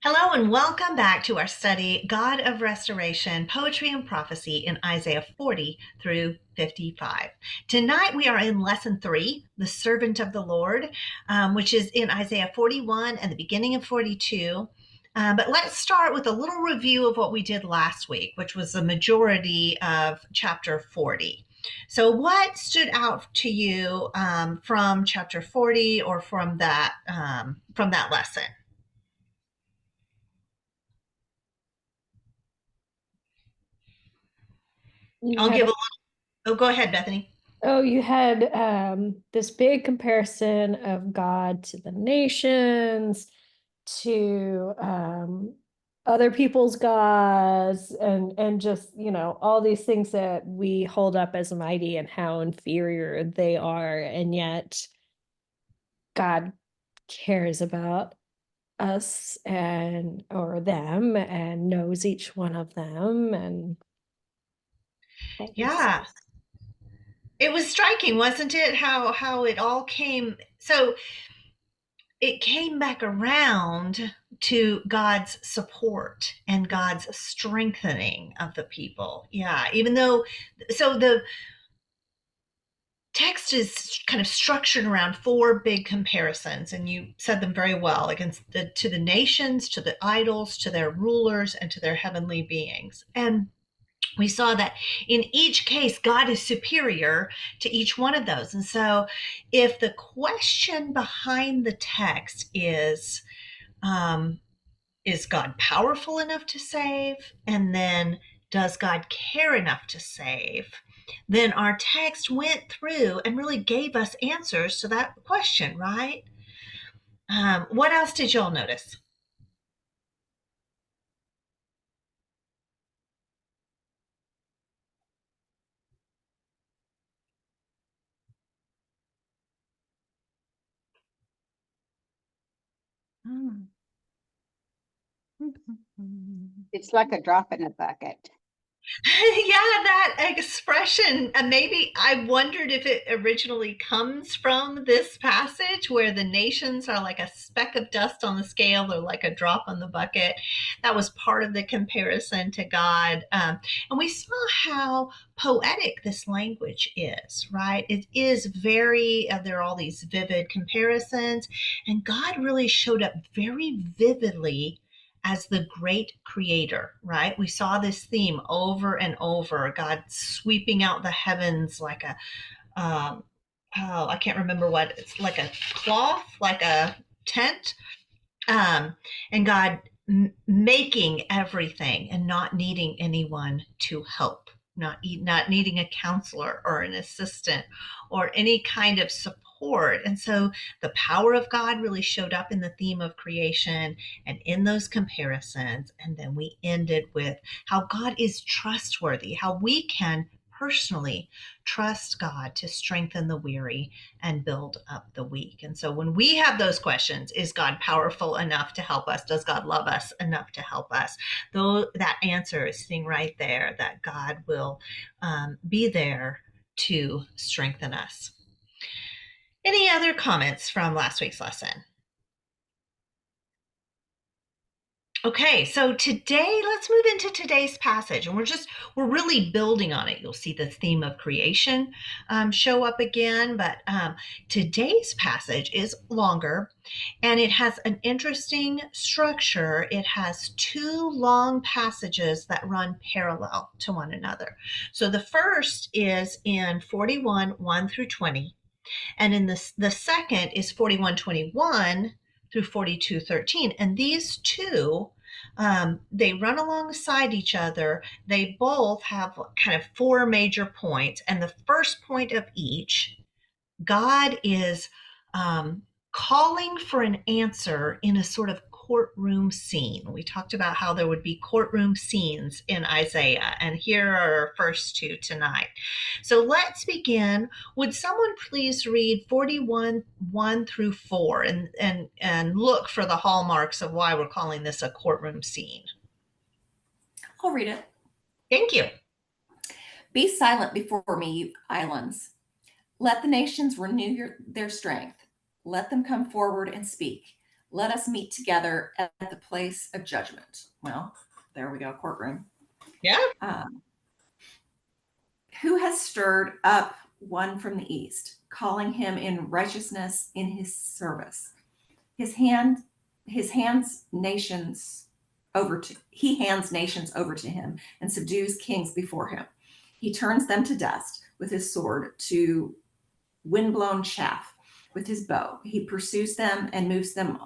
Hello and welcome back to our study, God of Restoration, Poetry and Prophecy in Isaiah 40 through 55. Tonight we are in Lesson 3, The Servant of the Lord, which is in Isaiah 41 and the beginning of 42. But let's start with a little review of what we did last week, which was the majority of chapter 40. So what stood out to you from chapter 40 or from that lesson? You I'll had give a Oh, go ahead, Bethany. you had this big comparison of God to the nations, to other people's gods, and just all these things that we hold up as mighty and how inferior they are, and yet God cares about us and or them and knows each one of them and all these Yeah, it was striking, wasn't it? How it all came. So it came back around to God's support and God's strengthening of the people. Yeah, even though, so the text is kind of structured around four big comparisons, and you said them very well against to the nations, to the idols, to their rulers, and to their heavenly beings. And we saw that in each case, God is superior to each one of those. And so, if the question behind the text is God powerful enough to save? And then, does God care enough to save? Then our text went through and really gave us answers to that question, right? What else did y'all notice? things. It's like a drop in the bucket. Yeah, that expression. Maybe I wondered if it originally comes from this passage where the nations are like a speck of dust on the scale or like a drop on the bucket. That was part of the comparison to God. And we saw how poetic this language is, right? It is very, there are all these vivid comparisons, and God really showed up very vividly as the great creator, right? We saw this theme over and over, God sweeping out the heavens like a, oh, I can't remember what, it's like a cloth, like a tent, um, and God making everything and not needing anyone to help, not needing a counselor or an assistant or any kind of support. And so the power of God really showed up in the theme of creation and in those comparisons. And then we ended with how God is trustworthy, how we can personally trust God to strengthen the weary and build up the weak. And so when we have those questions, is God powerful enough to help us? Does God love us enough to help us? Though that answer is sitting right there, that God will be there to strengthen us. Any other comments from last week's lesson? Okay, so today let's move into today's passage, and we're really building on it. You'll see the theme of creation show up again, but today's passage is longer, and it has an interesting structure. It has two long passages that run parallel to one another. So the first is in 41 1 through 20, and in the second is 41:21 through 42:13, and these two they run alongside each other. They both have kind of four major points, and the first point of each, God is um, calling for an answer in a sort of courtroom scene. We talked about how there would be courtroom scenes in Isaiah, and here are our first two tonight. So let's begin. Would someone please read 41 1 through 4 and look for the hallmarks of why we're calling this a courtroom scene? I'll read it. Thank you. Be silent before me, you islands. Let the nations renew their strength. Let them come forward and speak. let us meet together at the place of judgment. Well, there we go, courtroom. Yeah. Who has stirred up one from the east, calling him in righteousness in his service? He hands nations over to him and subdues kings before him. He turns them to dust with his sword, to windblown chaff with his bow. He pursues them and moves them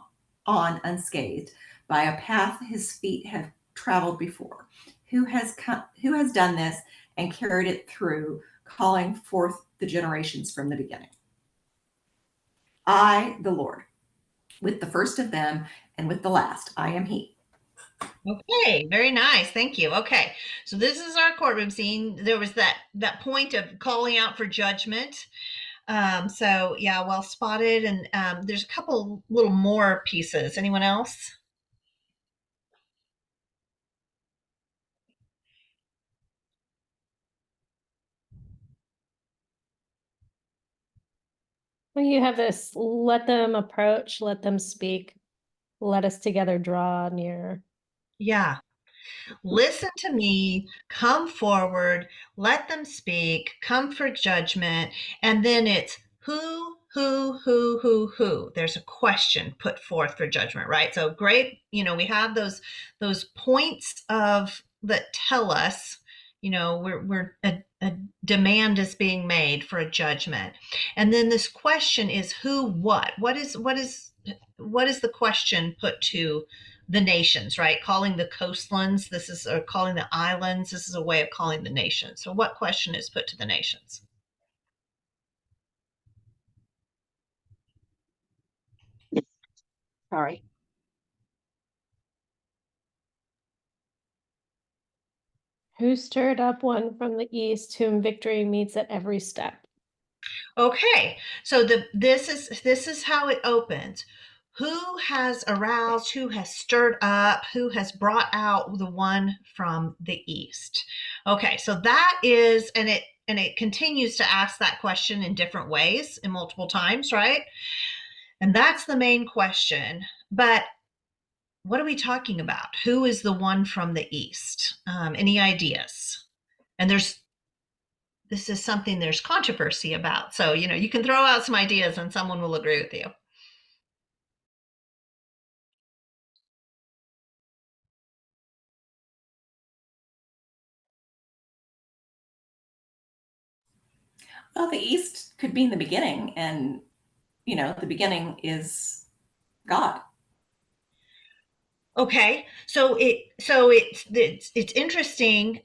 on unscathed by a path his feet have traveled before. Who has done this and carried it through, calling forth the generations from the beginning? I, the Lord, with the first of them and with the last, I am he. Okay, very nice. Thank you. Okay, so this is our courtroom scene. There was that point of calling out for judgment. So yeah, well spotted. And there's a couple little more pieces. Anyone else? Well, you have this, let them approach, let them speak, let us together draw near. Yeah. Listen to me, come forward, let them speak, come for judgment. And then it's who. There's a question put forth for judgment, right? So great, we have those points of that tell us, we're a demand is being made for a judgment. And then this question is who, what is the question put to the nations, right? Calling the coastlands, or calling the islands, this is a way of calling the nations. So what question is put to the nations? Sorry. Who stirred up one from the east, whom victory meets at every step? Okay, so this is how it opens. Who has aroused, who has stirred up, who has brought out the one from the east? Okay, so that is, and it continues to ask that question in different ways and multiple times, right? And that's the main question. But what are we talking about? Who is the one from the east? Any ideas? And this is something there's controversy about. So, you can throw out some ideas and someone will agree with you. Well, the east could be in the beginning, and the beginning is God. Okay, so it's interesting.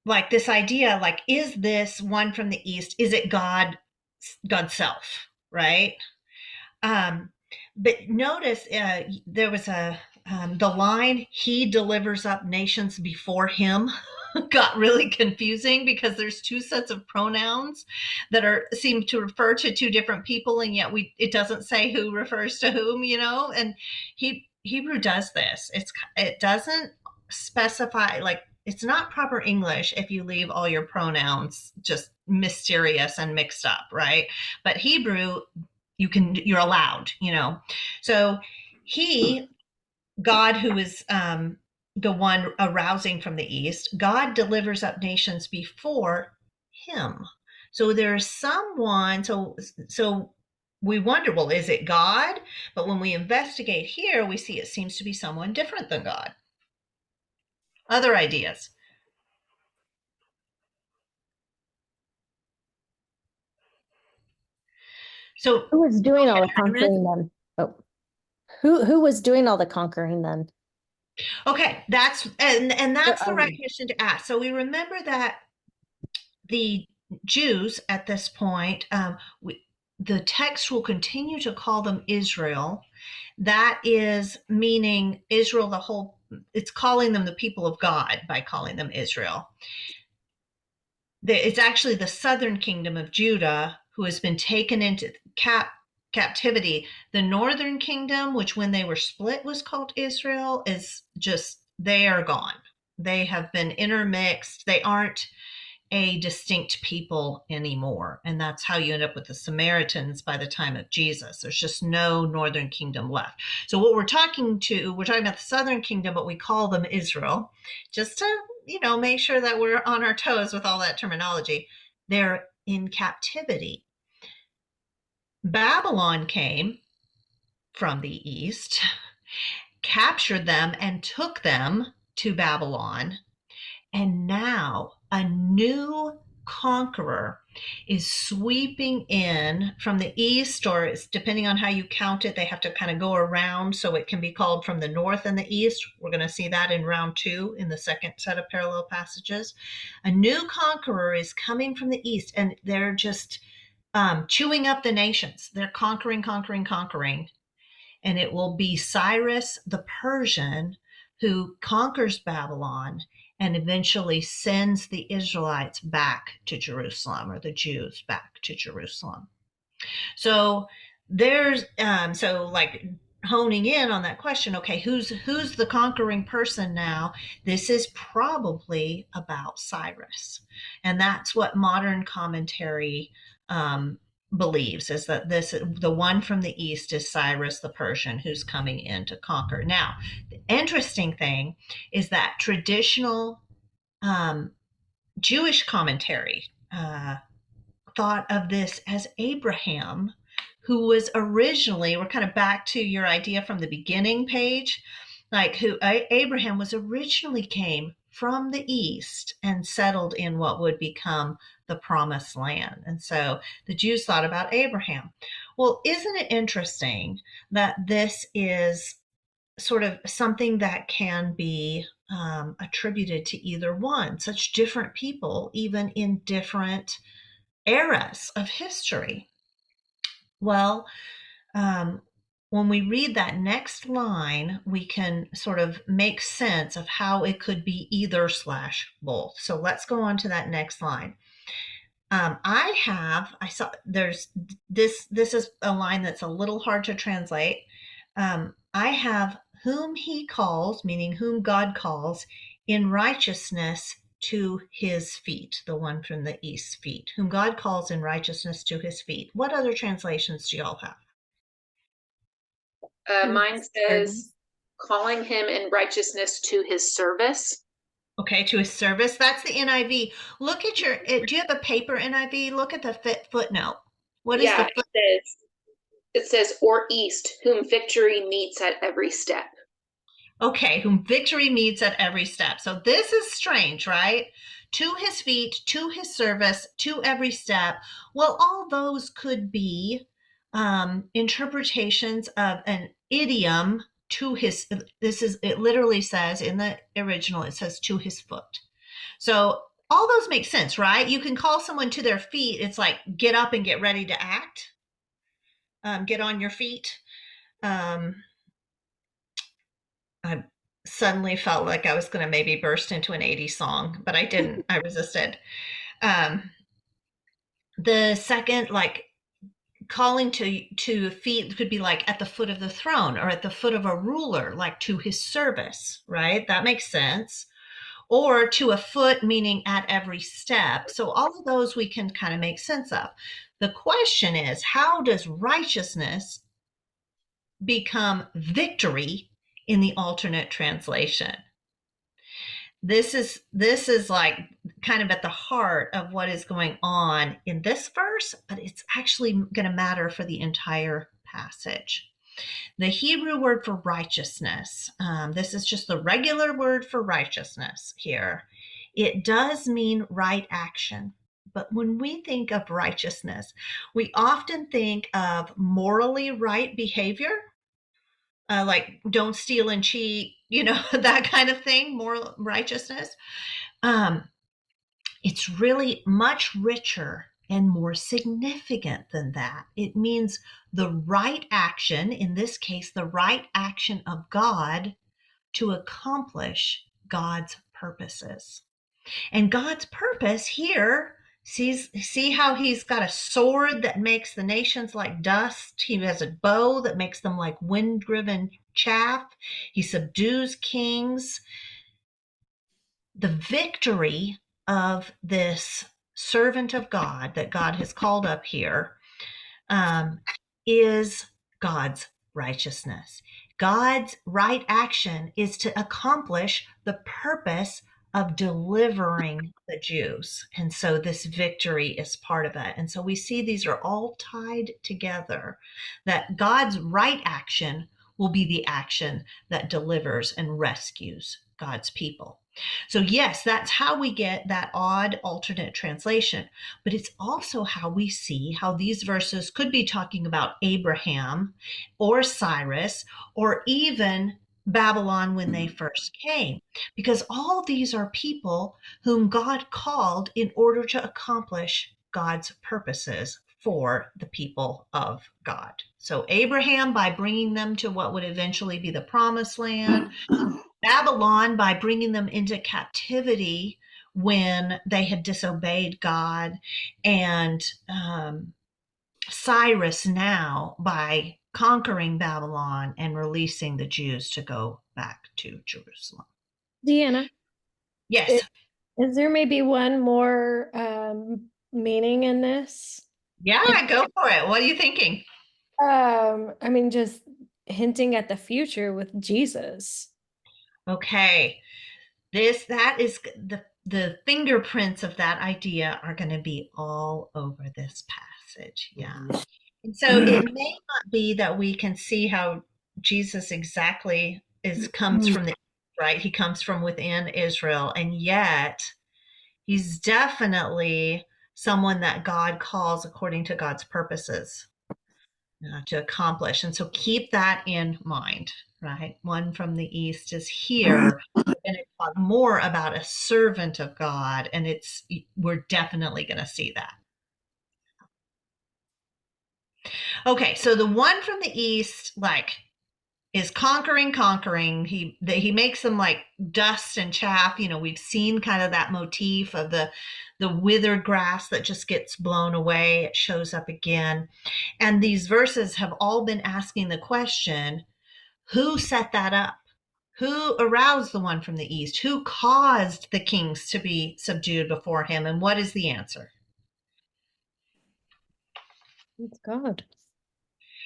Like this idea, like, is this one from the east? Is it God's self, right? But notice there was the line, he delivers up nations before him, got really confusing because there's two sets of pronouns that seem to refer to two different people, and yet it doesn't say who refers to whom, and Hebrew does this. It doesn't specify, like, it's not proper English if you leave all your pronouns just mysterious and mixed up, right? But Hebrew, you're allowed, So God, who is the one arousing from the east, God delivers up nations before him. So there's someone, so we wonder, well, is it God? But when we investigate here, we see it seems to be someone different than God. Other ideas? So who was doing all the conquering then? Oh, who was doing all the conquering then? okay, that's the Um, right question to ask. So we remember that the Jews at this point, the text will continue to call them Israel. That is meaning Israel, it's calling them the people of God by calling them Israel. It's actually the southern kingdom of Judah who has been taken into captivity. The northern kingdom, which when they were split was called Israel, is just, they are gone. They have been intermixed. They aren't a distinct people anymore. And that's how you end up with the Samaritans by the time of Jesus. There's just no northern kingdom left. So what we're talking about the southern kingdom, but we call them Israel, just to, make sure that we're on our toes with all that terminology. They're in captivity. Babylon came from the east, captured them and took them to Babylon. And now a new conqueror is sweeping in from the east, or it's depending on how you count it, they have to kind of go around, so it can be called from the north and the east. We're going to see that in round 2 in the second set of parallel passages. A new conqueror is coming from the east, and they're just chewing up the nations. They're conquering. And it will be Cyrus the Persian who conquers Babylon and eventually sends the Israelites back to Jerusalem, or the Jews back to Jerusalem. So there's honing in on that question, okay, who's the conquering person now? This is probably about Cyrus. And that's what modern commentary believes, is that the one from the east is Cyrus the Persian, who's coming in to conquer. Now, the interesting thing is that traditional Jewish commentary thought of this as Abraham, who was originally, we're kind of back to your idea from the beginning page, Abraham was originally came from the east and settled in what would become the promised land. And so the Jews thought about Abraham. Well, isn't it interesting that this is sort of something that can be attributed to either one, such different people, even in different eras of history? Well, when we read that next line, we can sort of make sense of how it could be either / both. So let's go on to that next line. There's this is a line that's a little hard to translate. I have whom he calls, meaning whom God calls, in righteousness to his feet, the one from the east feet, whom God calls in righteousness to his feet. What other translations do y'all have? Mine says calling him in righteousness to his service. Okay, to his service. That's the NIV. Look at do you have a paper NIV? Look at the footnote. What is the footnote? It says, or east, whom victory meets at every step. Okay, whom victory meets at every step. So this is strange, right? To his feet, to his service, to every step. Well, all those could be interpretations of an idiom to his, it literally says in the original, it says to his foot. So all those make sense, right? You can call someone to their feet. It's like, get up and get ready to act. Get on your feet. I suddenly felt like I was going to maybe burst into an 80s song, but I didn't. I resisted. The second, calling to feet could be like at the foot of the throne, or at the foot of a ruler, like to his service, right? That makes sense. Or to a foot, meaning at every step. So all of those we can kind of make sense of. The question is, how does righteousness become victory in the alternate translation? This is like kind of at the heart of what is going on in this verse, but it's actually going to matter for the entire passage. The Hebrew word for righteousness, this is just the regular word for righteousness here. It does mean right action. But when we think of righteousness, we often think of morally right behavior, like don't steal and cheat, that kind of thing, moral righteousness. It's really much richer and more significant than that. It means the right action, in this case, the right action of God to accomplish God's purposes. And God's purpose here, see how he's got a sword that makes the nations like dust. He has a bow that makes them like wind-driven chaff. He subdues kings. The victory of this servant of God that God has called up here is God's righteousness. God's right action is to accomplish the purpose of delivering the Jews. And so this victory is part of it. And so we see these are all tied together, that God's right action will be the action that delivers and rescues God's people. So, yes, that's how we get that odd alternate translation, but it's also how we see how these verses could be talking about Abraham or Cyrus or even Babylon when they first came, because all these are people whom God called in order to accomplish God's purposes for the people of God. So, Abraham by bringing them to what would eventually be the promised land, Babylon by bringing them into captivity when they had disobeyed God, and Cyrus now by conquering Babylon and releasing the Jews to go back to Jerusalem. Deanna, Yes. is there maybe one more meaning in this? Yeah, go for it. What are you thinking? I mean, just hinting at the future with Jesus. Okay. That is the fingerprints of that idea are going to be all over this passage. Yeah. And so it may not be that we can see how Jesus exactly comes from the right. He comes from within Israel, and yet he's definitely someone that God calls according to God's purposes to accomplish. And so keep that in mind, right? One from the east is here. And it's talk more about a servant of God, and we're definitely going to see that. Okay, so the one from the east, is conquering. He makes them like dust and chaff. We've seen kind of that motif of the withered grass that just gets blown away. It shows up again. And these verses have all been asking the question, who set that up? Who aroused the one from the east? Who caused the kings to be subdued before him? And what is the answer? It's God.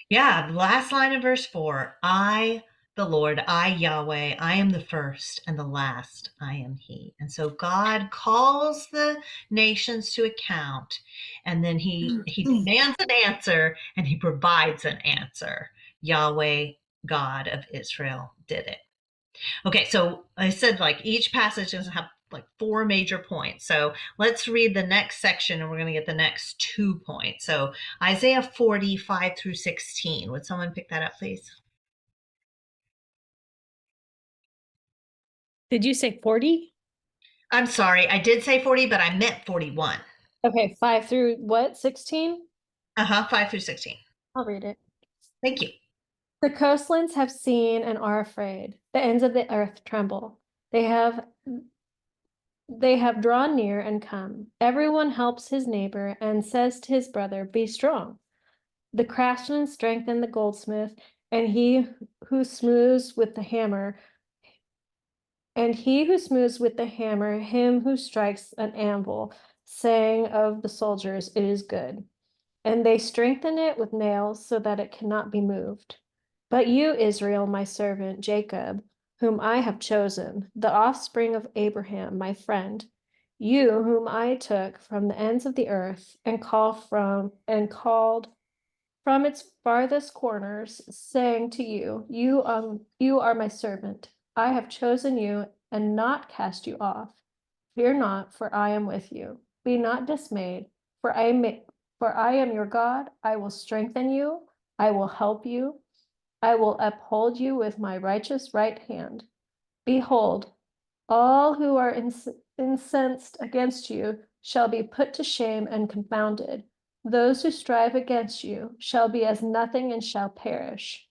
Yeah, the last line of verse 4, I, the Lord, I, Yahweh, I am the first and the last, I am he. And so God calls the nations to account, and then he demands an answer, and he provides an answer. Yahweh, God of Israel, did it. Okay, so I said each passage doesn't have 4 major points. So let's read the next section and we're going to get the next 2 points. So Isaiah 45 through 16. Would someone pick that up, please? Did you say 40? I'm sorry, I did say 40, but I meant 41. Okay, 5 through what? 16? 5 through 16. I'll read it. Thank you. The coastlands have seen and are afraid. The ends of the earth tremble. They have drawn near and come. Everyone helps his neighbor and says to his brother, "Be strong." The craftsman strengthened the goldsmith, and he who smooths with the hammer, him who strikes an anvil, saying of the soldiers, "It is good." And they strengthen it with nails so that it cannot be moved. But you, Israel, my servant, Jacob, whom I have chosen, the offspring of Abraham, my friend, you whom I took from the ends of the earth and called from its farthest corners, saying to you, you are my servant. I have chosen you and not cast you off. Fear not, for I am with you. Be not dismayed, for I am your God. I will strengthen you. I will help you. I will uphold you with my righteous right hand. Behold, all who are incensed against you shall be put to shame and confounded. Those who strive against you shall be as nothing and shall perish.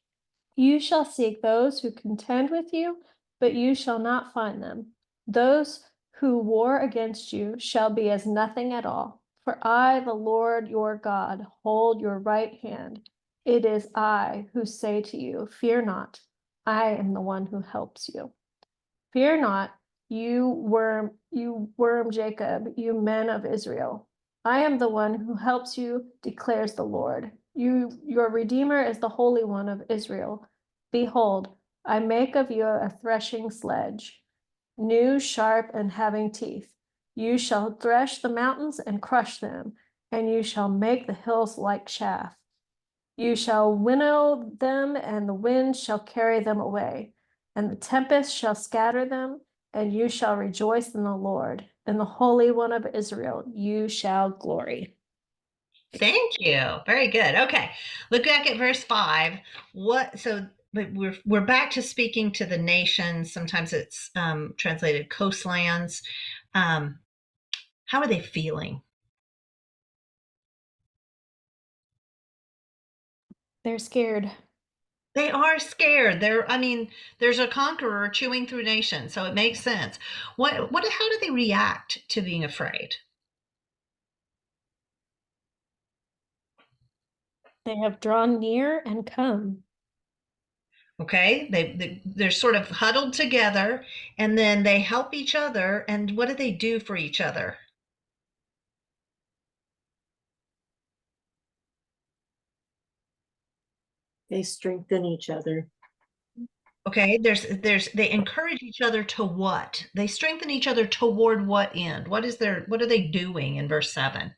You shall seek those who contend with you, but you shall not find them. Those who war against you shall be as nothing at all. For I, the Lord your God, hold your right hand. It is I who say to you, fear not. I am the one who helps you. Fear not, you worm Jacob, you men of Israel. I am the one who helps you, declares the Lord. Your Redeemer is the Holy One of Israel. Behold, I make of you a threshing sledge, new, sharp, and having teeth. You shall thresh the mountains and crush them, and you shall make the hills like chaff. You shall winnow them, and the wind shall carry them away, and the tempest shall scatter them, and you shall rejoice in the Lord. In the Holy One of Israel, you shall glory. Thank you. Very good. Okay. Look back at verse 5. But we're back to speaking to the nations. Sometimes it's translated coastlands. How are they feeling? They're scared. They are scared. There's a conqueror chewing through nations, so it makes sense. How do they react to being afraid? They have drawn near and come. Okay, they're sort of huddled together, and then they help each other. And what do they do for each other? They strengthen each other. Okay, they encourage each other to what? They strengthen each other toward what end? What are they doing in verse 7?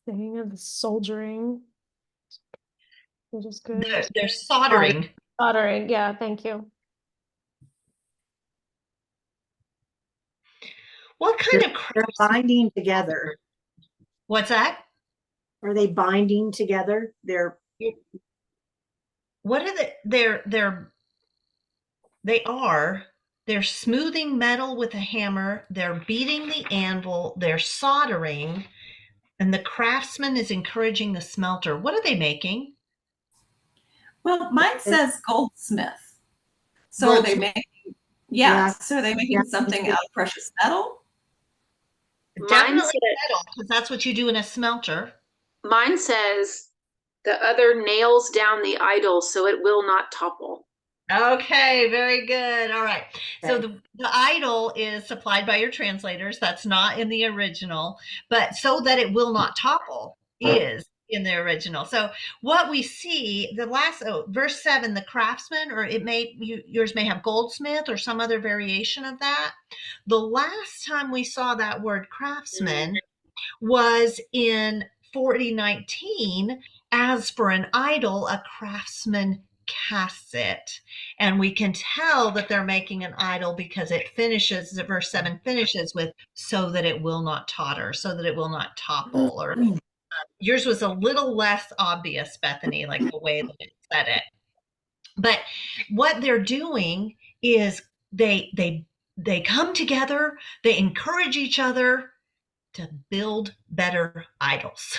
Saying of the soldiering. It is good. They're soldering. Soldering, yeah, thank you. What kind of They're binding together. What's that? Are they binding together? What are they're smoothing metal with a hammer, they're beating the anvil, they're soldering, and the craftsman is encouraging the smelter. What are they making? Well, mine says goldsmith. So are they making, so are they making something out of precious metal? Definitely metal, because that's what you do in a smelter. Mine says the other nails down the idol so it will not topple. Okay, very good. All right. So the idol is supplied by your translators. That's not in the original, but so that it will not topple is in the original. So what we see, verse 7, the craftsman, or yours may have goldsmith or some other variation of that. The last time we saw that word craftsman was in 40:19. As for an idol, a craftsman casts it. And we can tell that they're making an idol because verse 7 finishes with so that it will not totter, so that it will not topple. Or yours was a little less obvious, Bethany, like the way that it said it. But what they're doing is they come together, they encourage each other to build better idols.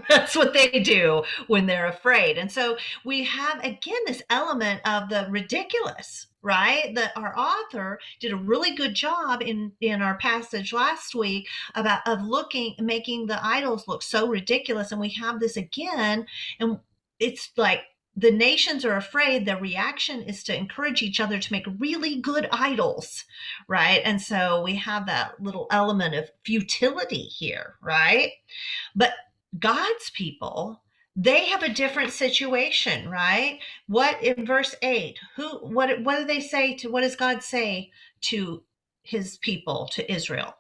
That's what they do when they're afraid. And so we have, again, this element of the ridiculous, right? That our author did a really good job in our passage last week making the idols look so ridiculous. And we have this again, and it's like, the nations are afraid. Their reaction is to encourage each other to make really good idols, right? And so we have that little element of futility here, right? But God's people, they have a different situation, right? What in verse 8? What do they say to? What does God say to his people, to Israel?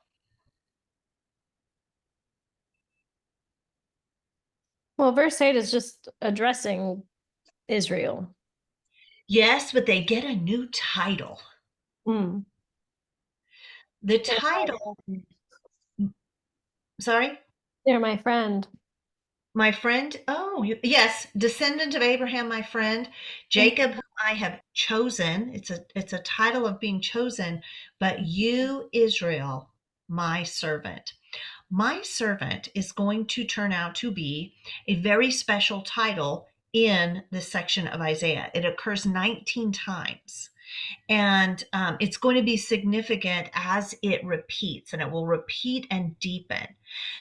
Well, verse 8 is just addressing Israel. Yes, but they get a new title. Mm. The title, sorry? They're my friend. My friend, yes, descendant of Abraham, my friend, Jacob, whom I have chosen. It's a title of being chosen, but you, Israel, my servant. My servant is going to turn out to be a very special title in this section of Isaiah. It occurs 19 times. And it's going to be significant as it repeats, and it will repeat and deepen.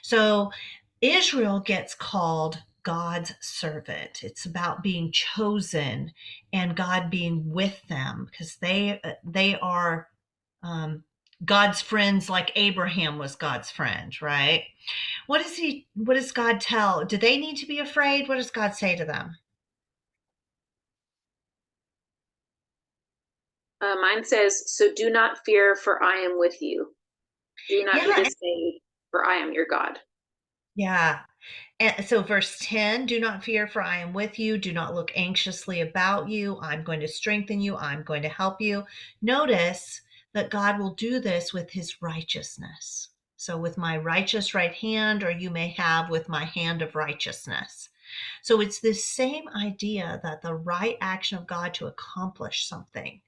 So Israel gets called God's servant. It's about being chosen and God being with them, because they are God's friends, like Abraham was God's friend, right? What does God tell? Do they need to be afraid? What does God say to them? Mine says, "So do not fear, for I am with you. Do not be Yeah, dismayed, for I am your God." yeah. And so, verse 10, do not fear, for I am with you. Do not look anxiously about you. I'm going to strengthen you. I'm going to help you. Notice that God will do this with his righteousness. So, with my righteous right hand, or you may have with my hand of righteousness. So, it's this same idea that the right action of God to accomplish something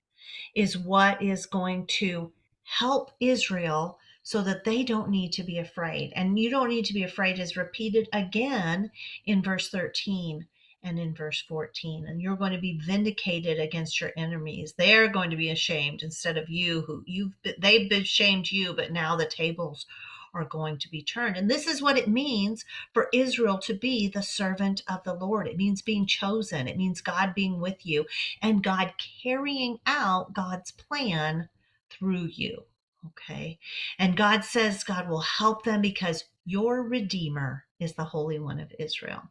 is what is going to help Israel so that they don't need to be afraid. And you don't need to be afraid is repeated again in verse 13 and in verse 14. And you're going to be vindicated against your enemies. They're going to be ashamed instead of you, they've been shamed you, but now the tables are going to be turned. And this is what it means for Israel to be the servant of the Lord. It means being chosen. It means God being with you and God carrying out God's plan through you. Okay. And God says God will help them because your Redeemer is the Holy One of Israel.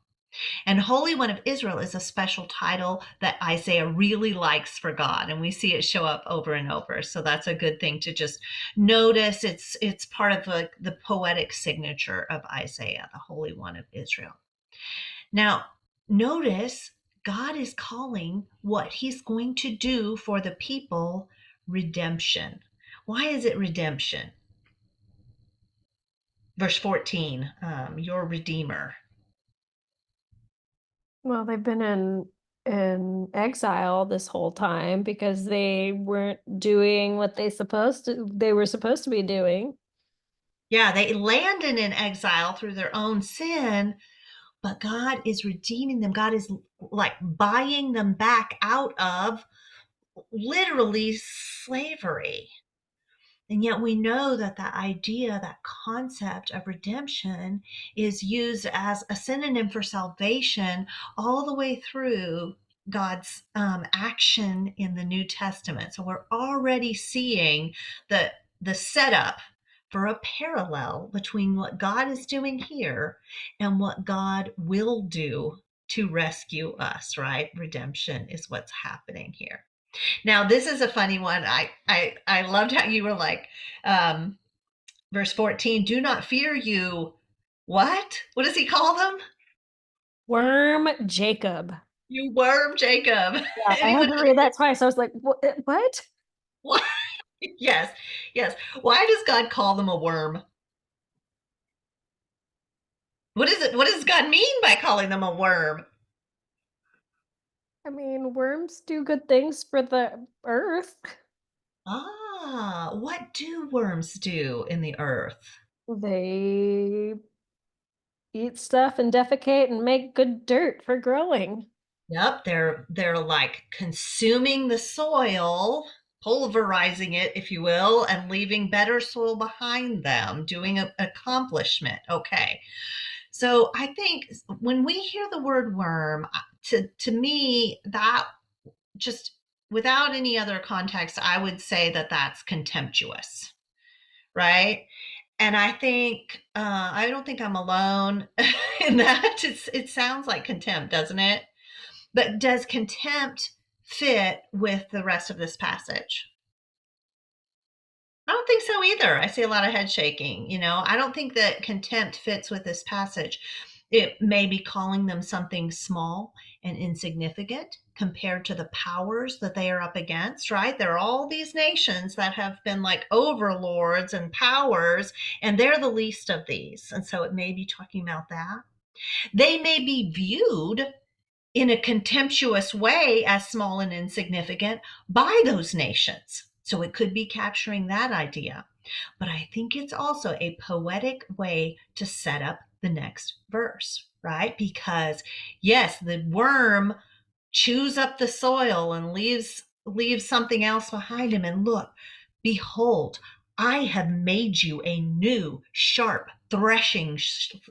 And Holy One of Israel is a special title that Isaiah really likes for God. And we see it show up over and over. So that's a good thing to just notice. It's part of the poetic signature of Isaiah, the Holy One of Israel. Now, notice God is calling what he's going to do for the people redemption. Why is it redemption? Verse 14, your Redeemer. Well, they've been in exile this whole time because they weren't doing what they were supposed to be doing. Yeah, they landed in exile through their own sin, but God is redeeming them. God is like buying them back out of literally slavery. And yet we know that that idea, that concept of redemption is used as a synonym for salvation all the way through God's action in the New Testament. So we're already seeing the setup for a parallel between what God is doing here and what God will do to rescue us, right? Redemption is what's happening here. Now, this is a funny one. I loved how you were like, verse 14, do not fear you. What? What does he call them? Worm Jacob. You worm, Jacob. Yeah, I had to read that twice. I was like, what? What? Yes, yes. Why does God call them a worm? What is it? What does God mean by calling them a worm? I mean, worms do good things for the earth. Ah, what do worms do in the earth? They eat stuff and defecate and make good dirt for growing. Yep, they're like consuming the soil, pulverizing it, if you will, and leaving better soil behind them, doing an accomplishment. Okay. So I think when we hear the word worm, to me, that just without any other context, I would say that that's contemptuous, right? And I don't think I'm alone in that. It sounds like contempt, doesn't it? But does contempt fit with the rest of this passage? I don't think so either. I see a lot of head shaking. I don't think that contempt fits with this passage. It may be calling them something small and insignificant compared to the powers that they are up against, right? There are all these nations that have been like overlords and powers, and they're the least of these. And so it may be talking about that. They may be viewed in a contemptuous way as small and insignificant by those nations. So it could be capturing that idea. But I think it's also a poetic way to set up the next verse, right? Because yes, the worm chews up the soil and leaves something else behind him. And look, behold, I have made you a new, sharp threshing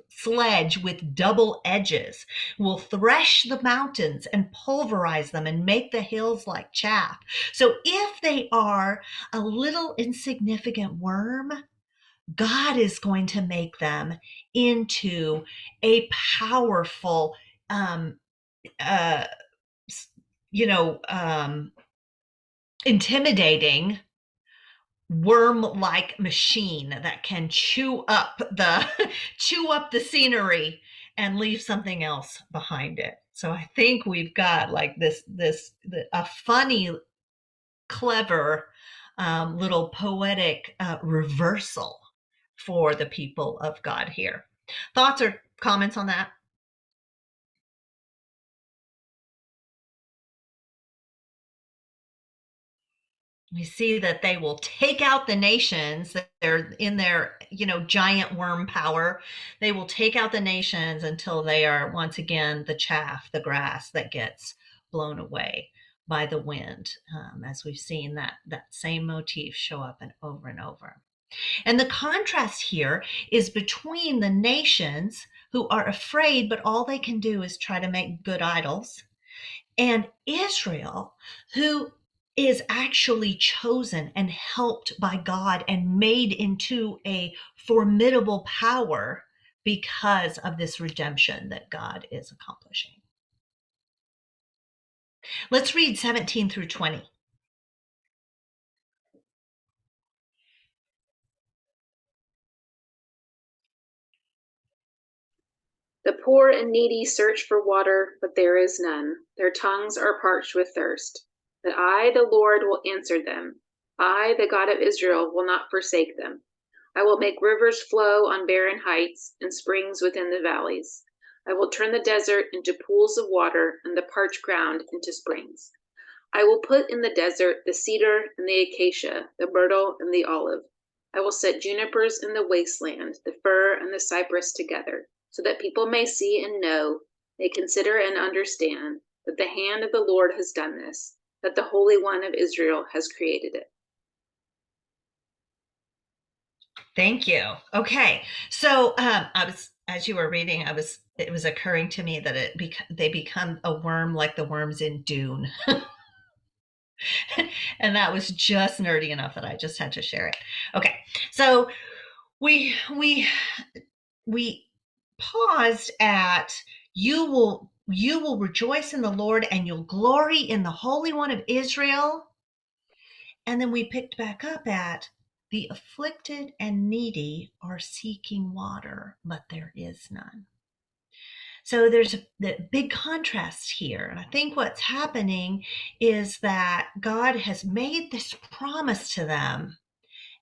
sledge with double edges, will thresh the mountains and pulverize them and make the hills like chaff. So if they are a little insignificant worm, God is going to make them into a powerful, uh, intimidating worm-like machine that can chew up the scenery and leave something else behind it. So I think we've got like a funny, clever, little poetic reversal for the people of God here. Thoughts or comments on that? We see that they will take out the nations that they're in their, giant worm power. They will take out the nations until they are once again the chaff, the grass that gets blown away by the wind, as we've seen that same motif show up and over. And the contrast here is between the nations who are afraid, but all they can do is try to make good idols, and Israel, who is actually chosen and helped by God and made into a formidable power because of this redemption that God is accomplishing. Let's read 17 through 20. The poor and needy search for water, but there is none. Their tongues are parched with thirst. But I, the Lord, will answer them. I, the God of Israel, will not forsake them. I will make rivers flow on barren heights and springs within the valleys. I will turn the desert into pools of water and the parched ground into springs. I will put in the desert the cedar and the acacia, the myrtle and the olive. I will set junipers in the wasteland, the fir and the cypress together, so that people may see and know, may consider and understand that the hand of the Lord has done this, that the Holy One of Israel has created it. Thank you. Okay, so as you were reading, it was occurring to me that they become a worm like the worms in Dune. And that was just nerdy enough that I just had to share it. Okay, so we paused at you will rejoice in the Lord and you'll glory in the Holy One of Israel. And then we picked back up at the afflicted and needy are seeking water, but there is none. So there's the big contrast here. And I think what's happening is that God has made this promise to them,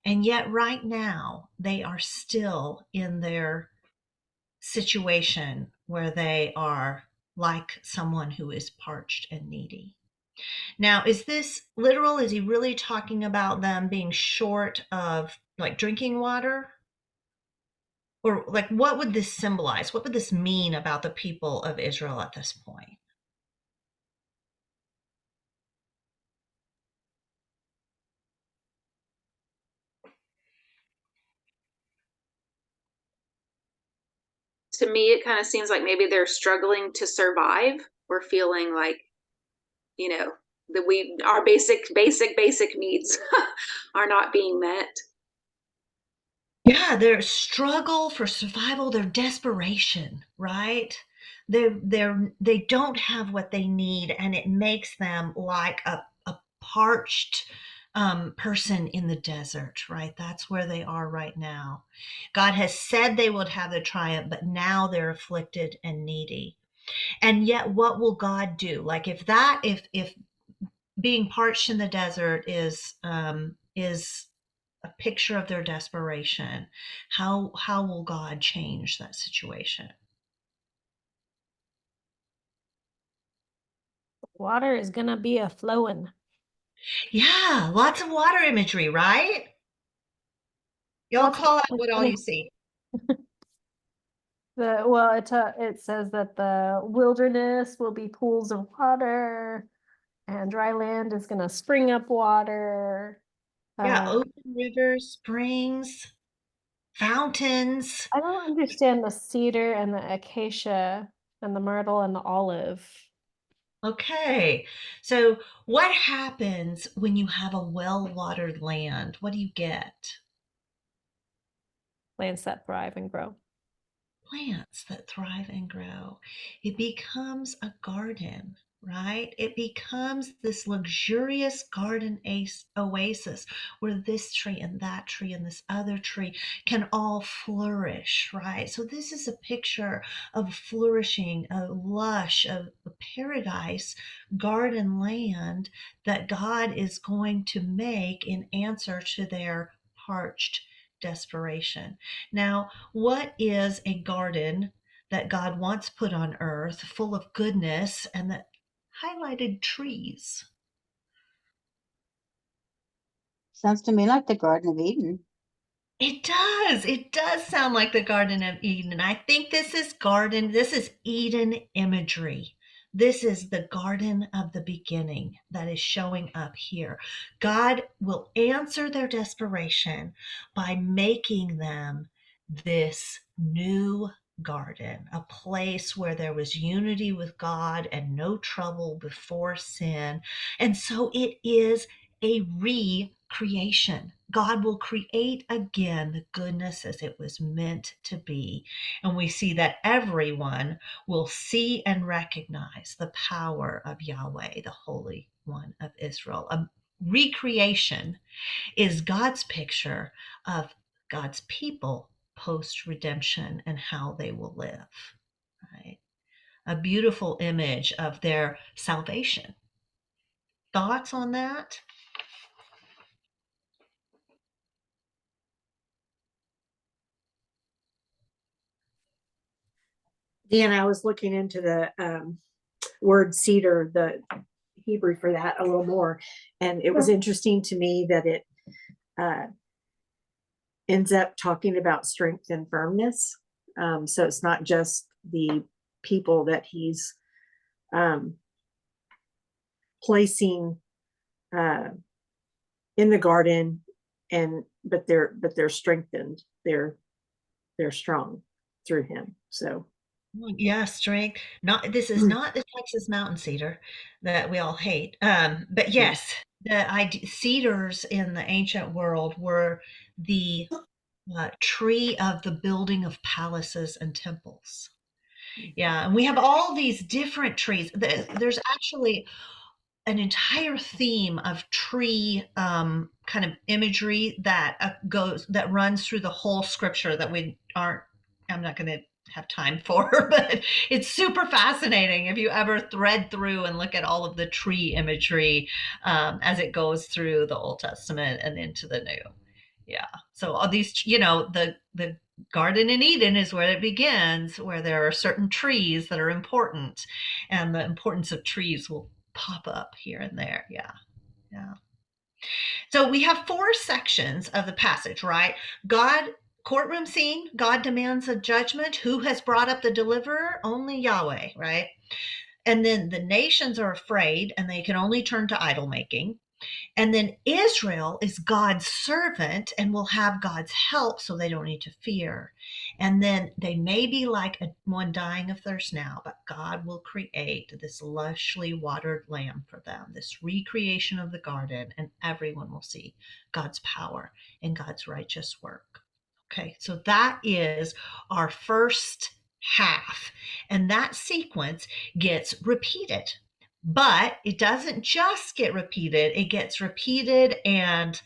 and yet right now they are still in their situation where they are like someone who is parched and needy. Now, is this literal? Is he really talking about them being short of like drinking water? Or like, what would this symbolize? What would this mean about the people of Israel at this point? To me, it kind of seems like maybe they're struggling to survive or feeling like, that our basic needs are not being met. Yeah, their struggle for survival, their desperation, right? They don't have what they need, and it makes them like a parched person in the desert, right? That's where they are right now. God has said they would have the triumph, but now they're afflicted and needy. And yet, what will God do? Like if being parched in the desert is a picture of their desperation, how will God change that situation? Water is gonna be a flowing. Yeah, lots of water imagery, right? Y'all Lots of call out water. what all you see. It says that the wilderness will be pools of water, and dry land is gonna spring up water. Yeah, open rivers, springs, fountains. I don't understand the cedar and the acacia and the myrtle and the olive. Okay, so what happens when you have a well-watered land? What do you get? Plants that thrive and grow. Plants that thrive and grow. It becomes a garden, right? It becomes this luxurious garden oasis where this tree and that tree and this other tree can all flourish, right? So this is a picture of flourishing, a lush, of a paradise garden land that God is going to make in answer to their parched desperation. Now, what is a garden that God wants put on earth full of goodness and that highlighted trees? Sounds to me like the Garden of Eden. It does. It does sound like the Garden of Eden. And I think this is Eden imagery. This is the garden of the beginning that is showing up here. God will answer their desperation by making them this new garden, a place where there was unity with God and no trouble before sin. And so it is a recreation. God will create again the goodness as it was meant to be. And we see that everyone will see and recognize the power of Yahweh, the Holy One of Israel. A recreation is God's picture of God's people post redemption and how they will live, right? A beautiful image of their salvation. Thoughts on that? Dan, I was looking into the word cedar, the Hebrew for that a little more. And it was interesting to me that it ends up talking about strength and firmness. So it's not just the people that he's placing in the garden, but they're strengthened. They're strong through him. So Yeah, strength. This is not the Texas mountain cedar that we all hate. But yes, cedars in the ancient world were the tree of the building of palaces and temples. Yeah, and we have all these different trees. There's actually an entire theme of tree kind of imagery that runs through the whole scripture that I'm not going to have time for, but it's super fascinating if you ever thread through and look at all of the tree imagery as it goes through the Old Testament and into the New. Yeah. So all these, the Garden in Eden is where it begins, where there are certain trees that are important, and the importance of trees will pop up here and there. Yeah. Yeah. So we have 4 sections of the passage, right? Courtroom scene, God demands a judgment. Who has brought up the deliverer? Only Yahweh, right? And then the nations are afraid and they can only turn to idol making. And then Israel is God's servant and will have God's help, so they don't need to fear. And then they may be like one dying of thirst now, but God will create this lushly watered land for them, this recreation of the garden, and everyone will see God's power and God's righteous work. Okay, so that is our first half. And that sequence gets repeated. But it doesn't just get repeated, it gets repeated and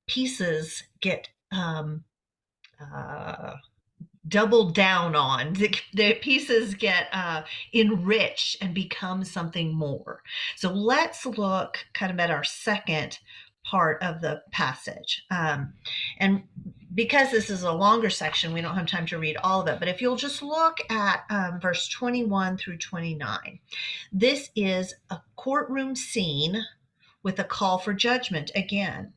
pieces get doubled down on. The pieces get enriched and become something more. So let's look kind of at our second part of the passage. And because this is a longer section, we don't have time to read all of it, but if you'll just look at verse 21 through 29, this is a courtroom scene with a call for judgment again.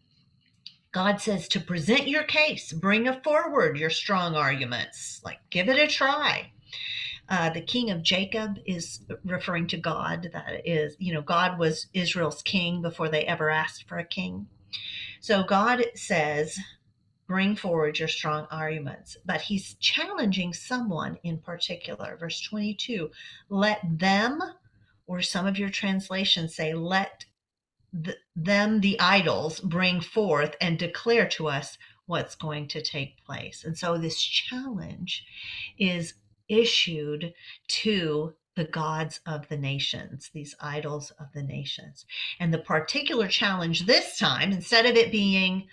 God says to present your case, bring forward your strong arguments, like give it a try. The king of Jacob is referring to God. That is, God was Israel's king before they ever asked for a king. So God says, bring forward your strong arguments. But he's challenging someone in particular. Verse 22, let them, or some of your translations say, let them, the idols, bring forth and declare to us what's going to take place. And so this challenge is issued to the gods of the nations, these idols of the nations. And the particular challenge this time, instead of it being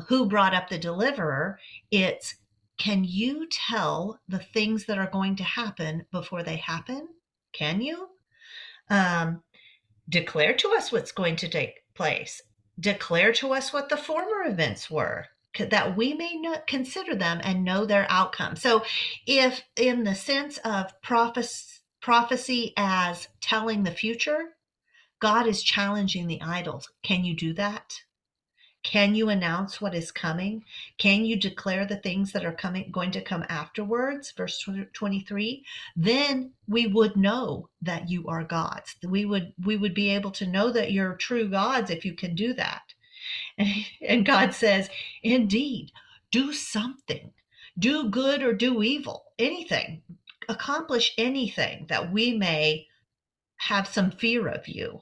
who brought up the deliverer, it's can you tell the things that are going to happen before they happen? Can you? Declare to us what's going to take place. Declare to us what the former events were, that we may not consider them and know their outcome. So if in the sense of prophecy as telling the future, God is challenging the idols. Can you do that? Can you announce what is coming? Can you declare the things that are going to come afterwards? Verse 23. Then we would know that you are gods. We would be able to know that you're true gods if you can do that. And God says, indeed, do something. Do good or do evil. Anything. Accomplish anything that we may have some fear of you.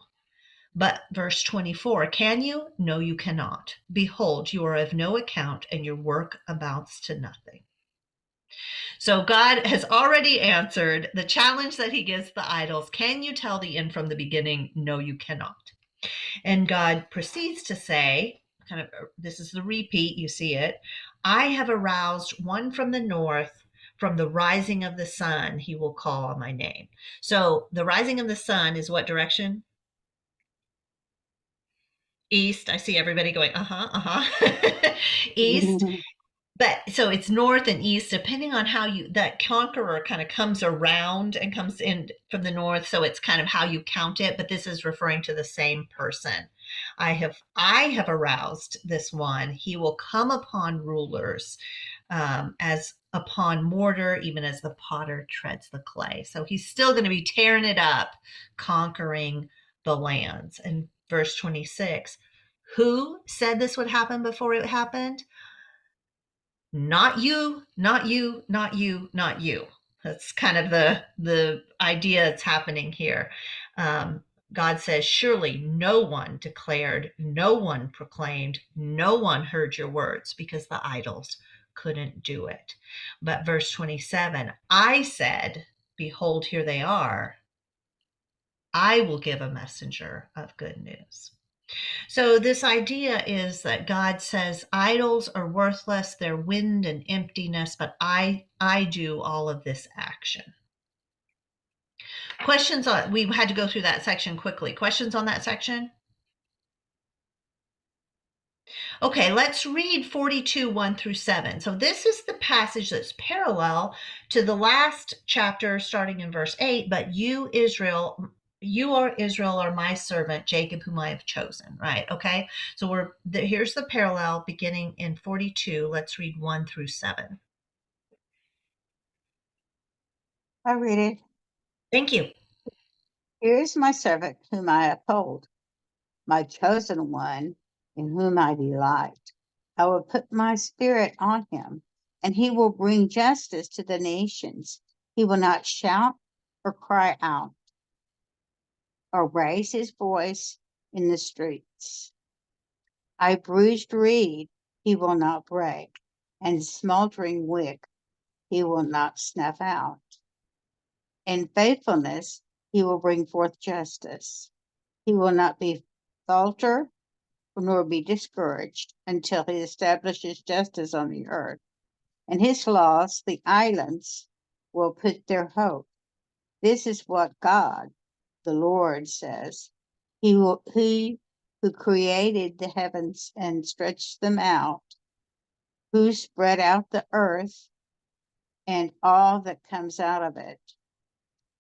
But verse 24, can you? No, you cannot. Behold, you are of no account, and your work amounts to nothing. So God has already answered the challenge that he gives the idols. Can you tell the end from the beginning? No, you cannot. And God proceeds to say, this is the repeat, you see it. I have aroused one from the north, from the rising of the sun, he will call on my name. So the rising of the sun is what direction? East. I see everybody going, east. But so it's north and east, depending on how that conqueror kind of comes around and comes in from the north. So it's kind of how you count it, but this is referring to the same person. I have aroused this one. He will come upon rulers as upon mortar, even as the potter treads the clay. So he's still going to be tearing it up, conquering the lands. And verse 26, who said this would happen before it happened? Not you, not you, not you, not you. That's kind of the idea that's happening here. God says, surely no one declared, no one proclaimed, no one heard your words, because the idols couldn't do it. But verse 27, I said, behold, here they are. I will give a messenger of good news. So this idea is that God says idols are worthless, they're wind and emptiness, but I do all of this action. Questions on, we had to go through that section quickly. Questions on that section? Okay, let's read 42, 1 through 7. So this is the passage that's parallel to the last chapter starting in verse 8, but you are Israel, are my servant, Jacob, whom I have chosen, right? Okay, so here's the parallel beginning in 42. Let's read 1 through 7. I read it. Thank you. Here is my servant whom I uphold, my chosen one in whom I delight. I will put my spirit on him, and he will bring justice to the nations. He will not shout or cry out or raise his voice in the streets. I bruised reed he will not break, and smoldering wick he will not snuff out. In faithfulness he will bring forth justice. He will not be falter nor be discouraged until he establishes justice on the earth. And his laws the islands will put their hope. This is what God, the Lord, says. He who created the heavens and stretched them out, who spread out the earth and all that comes out of it,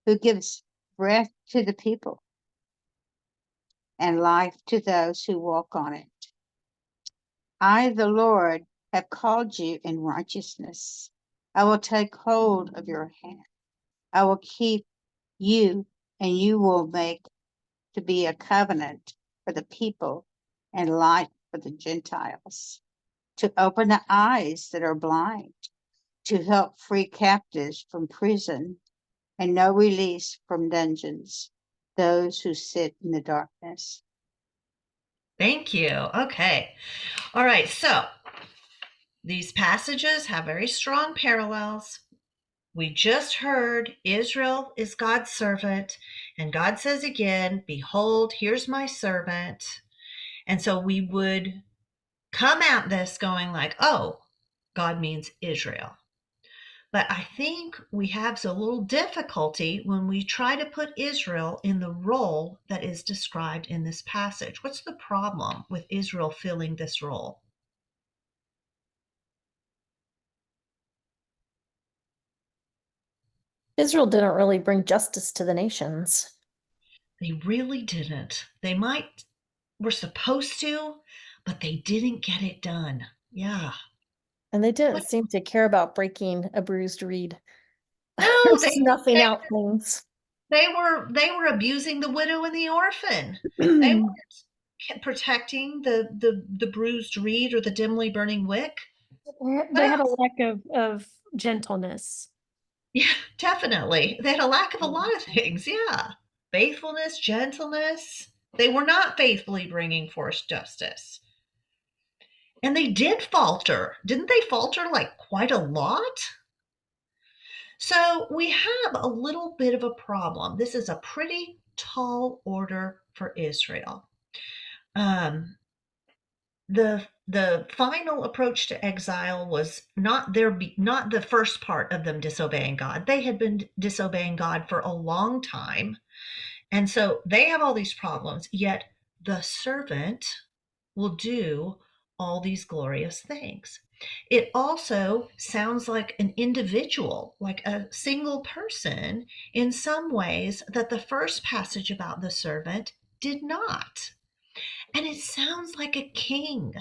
who gives breath to the people and life to those who walk on it. I, the Lord, have called you in righteousness. I will take hold of your hand. I will keep you, and you will make to be a covenant for the people and light for the Gentiles. to open the eyes that are blind, to help free captives from prison, and no release from dungeons, those who sit in the darkness. Thank you. Okay. All right. So these passages have very strong parallels. We just heard Israel is God's servant, and God says again, behold, here's my servant. And so we would come at this going like, oh, God means Israel. But I think we have a little difficulty when we try to put Israel in the role that is described in this passage. What's the problem with Israel filling this role? Israel didn't really bring justice to the nations. They really didn't. They were supposed to, but they didn't get it done. Yeah. And they didn't What? seem to care about breaking a bruised reed. No, Or they snuffing out things. they were abusing the widow and the orphan. They weren't protecting the bruised reed or the dimly burning wick. They had a lack of gentleness. Yeah, definitely. They had a lack of a lot of things. Yeah. Faithfulness, gentleness. They were not faithfully bringing forth justice. And they did falter. Didn't they falter like quite a lot? So we have a little bit of a problem. This is a pretty tall order for Israel. The final approach to exile was not the first part of them disobeying God. They had been disobeying God for a long time. And so they have all these problems, yet the servant will do all these glorious things. It also sounds like an individual, like a single person, in some ways that the first passage about the servant did not. And it sounds like a king.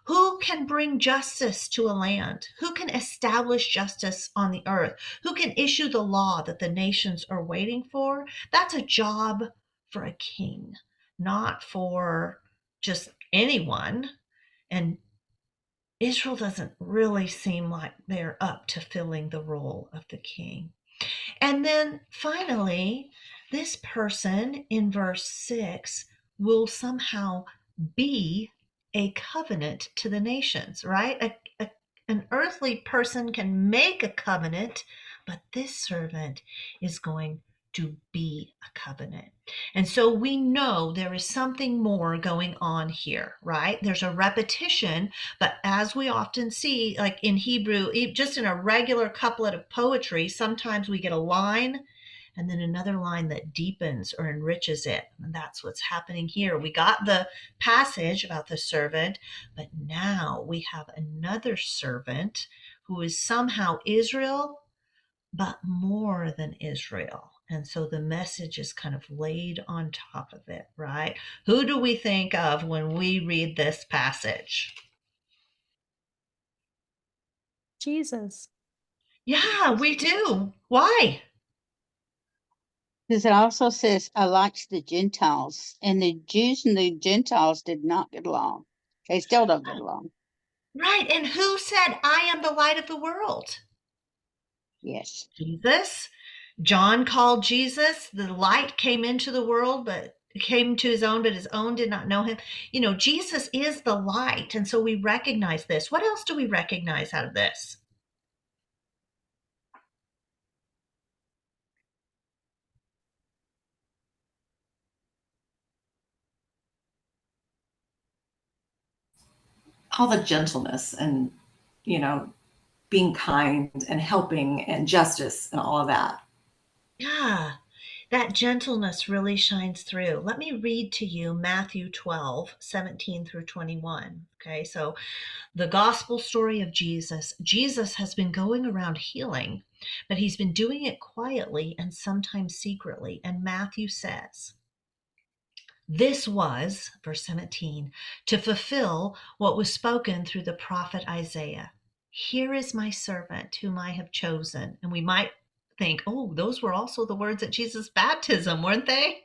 Who can bring justice to a land? Who can establish justice on the earth? Who can issue the law that the nations are waiting for? That's a job for a king, not for just anyone. And Israel doesn't really seem like they're up to filling the role of the king. And then finally, this person in verse 6 will somehow be a covenant to the nations, right? An earthly person can make a covenant, but this servant is going to be a covenant. And so we know there is something more going on here, right? There's a repetition, but as we often see, like in Hebrew, just in a regular couplet of poetry, sometimes we get a line and then another line that deepens or enriches it. And that's what's happening here. We got the passage about the servant, but now we have another servant who is somehow Israel, but more than Israel. And so the message is kind of laid on top of it, right? Who do we think of when we read this passage? Jesus. Yeah, we do. Why? Because it also says, alike to the Gentiles, and the Jews and the Gentiles did not get along. They still don't get along. Right. And who said, I am the light of the world? Yes. Jesus. John called Jesus, the light came into the world, but came to his own, but his own did not know him. You know, Jesus is the light. And so we recognize this. What else do we recognize out of this? All the gentleness and, you know, being kind and helping and justice and all of that. Yeah, that gentleness really shines through. Let me read to you Matthew 12, 17 through 21. Okay, so the gospel story of Jesus. Jesus has been going around healing, but he's been doing it quietly and sometimes secretly. And Matthew says, this was, verse 17, to fulfill what was spoken through the prophet Isaiah. Here is my servant whom I have chosen. And we might think, oh, those were also the words at Jesus' baptism, weren't they?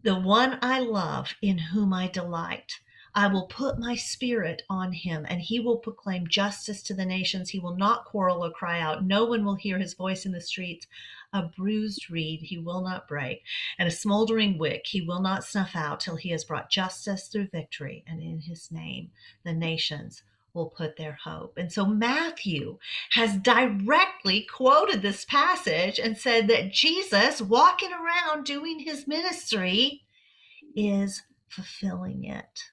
The one I love, in whom I delight. I will put my spirit on him, and he will proclaim justice to the nations. He will not quarrel or cry out. No one will hear his voice in the streets. A bruised reed he will not break, and a smoldering wick he will not snuff out till he has brought justice through victory. And in his name, the nations will put their hope. And so Matthew has directly quoted this passage and said that Jesus, walking around doing his ministry, is fulfilling it.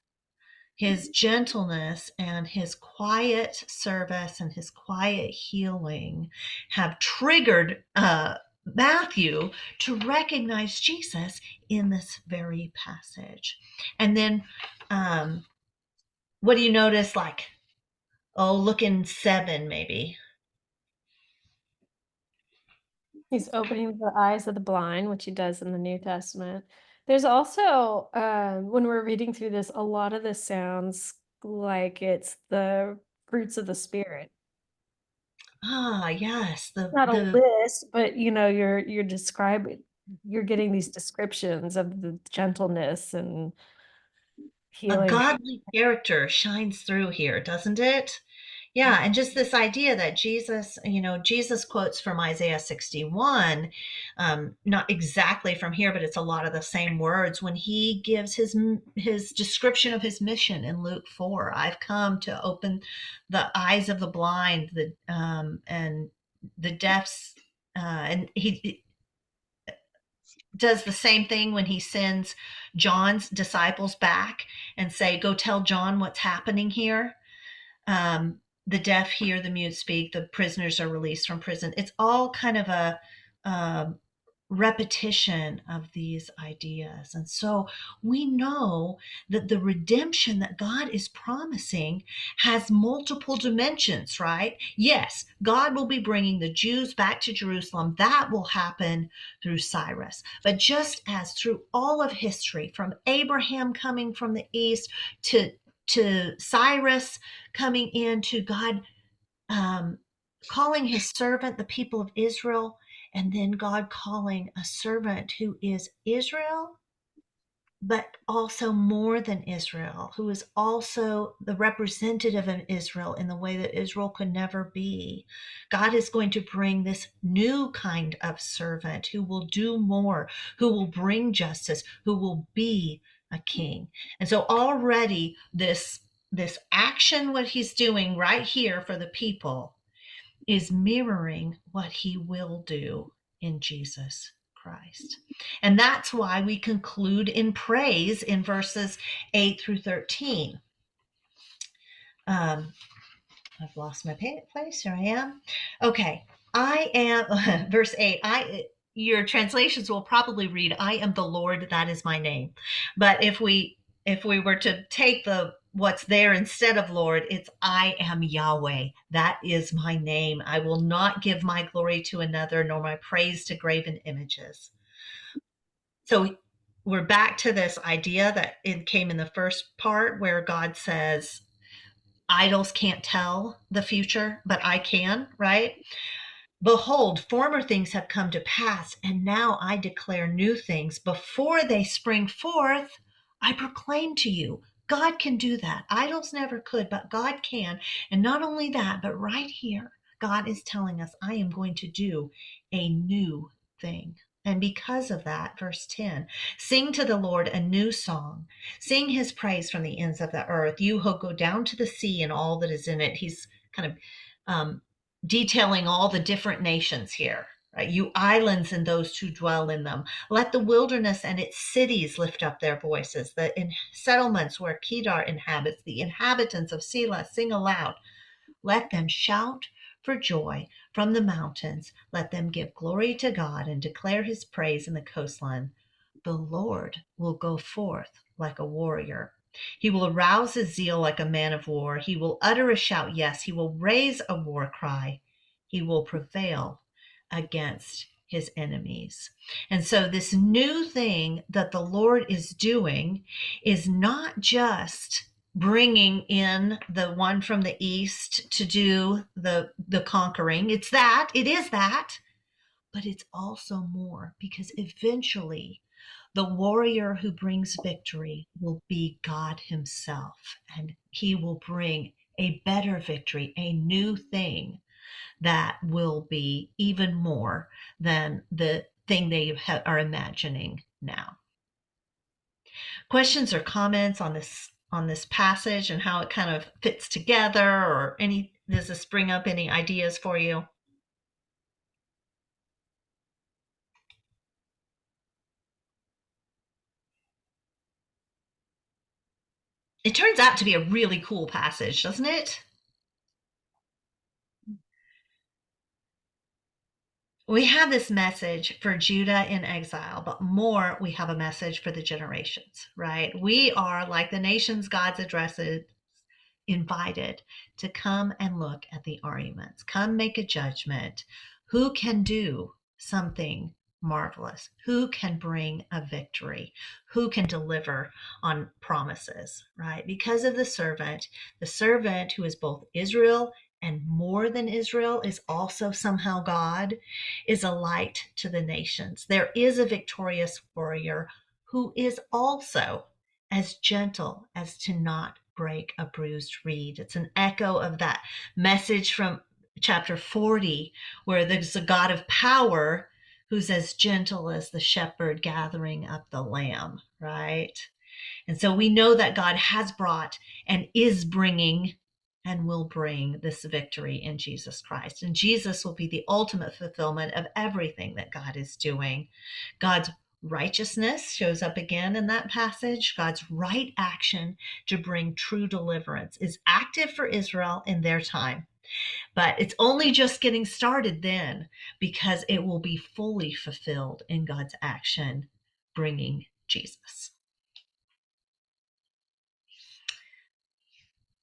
His gentleness and his quiet service and his quiet healing have triggered Matthew to recognize Jesus in this very passage. And then what do you notice? Like, look in 7 maybe. He's opening the eyes of the blind, which he does in the New Testament. There's also, when we're reading through this, a lot of this sounds like it's the fruits of the Spirit. Yes. Not a list, but you're describing, you're getting these descriptions of the gentleness and a healing. godly character shines through here, doesn't it? Yeah, and just this idea that Jesus quotes from Isaiah 61, not exactly from here, but it's a lot of the same words when he gives his description of his mission in Luke 4. I've come to open the eyes of the blind, and the deafs, and he does the same thing when he sends John's disciples back and say, go tell John what's happening here. The deaf hear, the mute speak, the prisoners are released from prison. It's all kind of a repetition of these ideas. And so we know that the redemption that God is promising has multiple dimensions, right? Yes, God will be bringing the Jews back to Jerusalem. That will happen through Cyrus. But just as through all of history, from Abraham coming from the east to Cyrus coming in, to God calling his servant, the people of Israel, and then God calling a servant who is Israel, but also more than Israel, who is also the representative of Israel in the way that Israel could never be. God is going to bring this new kind of servant who will do more, who will bring justice, who will be a king. And so already this action, what he's doing right here for the people, is mirroring what he will do in Jesus Christ. And that's why we conclude in praise in verses 8 through 13. I've lost my place. Here I am. Okay. I am, verse 8, your translations will probably read, I am the Lord, that is my name. But if we were to take what's there instead of Lord, it's I am Yahweh. That is my name. I will not give my glory to another, nor my praise to graven images. So we're back to this idea that it came in the first part where God says, idols can't tell the future, but I can, right? Behold, former things have come to pass, and now I declare new things. Before they spring forth, I proclaim to you. God can do that. Idols never could, but God can. And not only that, but right here, God is telling us, I am going to do a new thing. And because of that, verse 10, sing to the Lord a new song. Sing his praise from the ends of the earth. You who go down to the sea and all that is in it. He's kind of detailing all the different nations here. Right? You islands and those who dwell in them. Let the wilderness and its cities lift up their voices. The settlements where Kedar inhabits, the inhabitants of Selah, sing aloud. Let them shout for joy from the mountains. Let them give glory to God and declare his praise in the coastline. The Lord will go forth like a warrior. He will arouse his zeal like a man of war. He will utter a shout, yes, he will raise a war cry. He will prevail against his enemies. And so this new thing that the Lord is doing is not just bringing in the one from the east to do the conquering. It is that, but it's also more, because eventually The warrior who brings victory will be God himself, and he will bring a better victory, a new thing that will be even more than the thing they are imagining now. Questions or comments on this passage and how it kind of fits together, or does this bring up any ideas for you? It turns out to be a really cool passage, doesn't it? We have this message for Judah in exile, but more, we have a message for the generations, right? We are, like the nations God's addresses, invited to come and look at the arguments, come make a judgment. Who can do something marvelous? Who can bring a victory? Who can deliver on promises, right? Because of the servant who is both Israel and more than Israel is also somehow God, is a light to the nations. There is a victorious warrior who is also as gentle as to not break a bruised reed. It's an echo of that message from chapter 40, where there's a God of power who's as gentle as the shepherd gathering up the lamb, right? And so we know that God has brought and is bringing and will bring this victory in Jesus Christ. And Jesus will be the ultimate fulfillment of everything that God is doing. God's righteousness shows up again in that passage. God's right action to bring true deliverance is active for Israel in their time. But it's only just getting started then, because it will be fully fulfilled in God's action, bringing Jesus.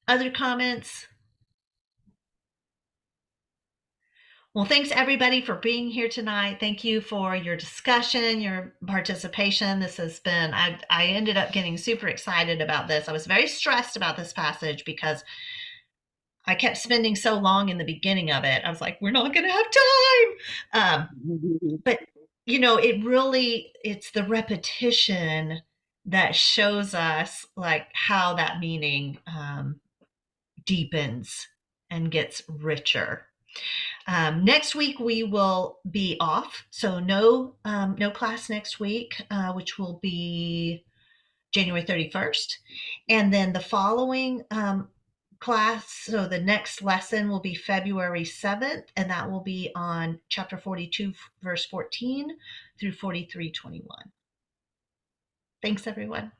Other comments? Well, thanks everybody for being here tonight. Thank you for your discussion, your participation. This has been, I ended up getting super excited about this. I was very stressed about this passage because I kept spending so long in the beginning of it. I was like, we're not going to have time. But, it's the repetition that shows us like how that meaning deepens and gets richer. Next week we will be off, so no class next week, which will be January 31st, and then the following class, so the next lesson will be February 7th, and that will be on chapter 42, verse 14 through 43:21. Thanks, everyone.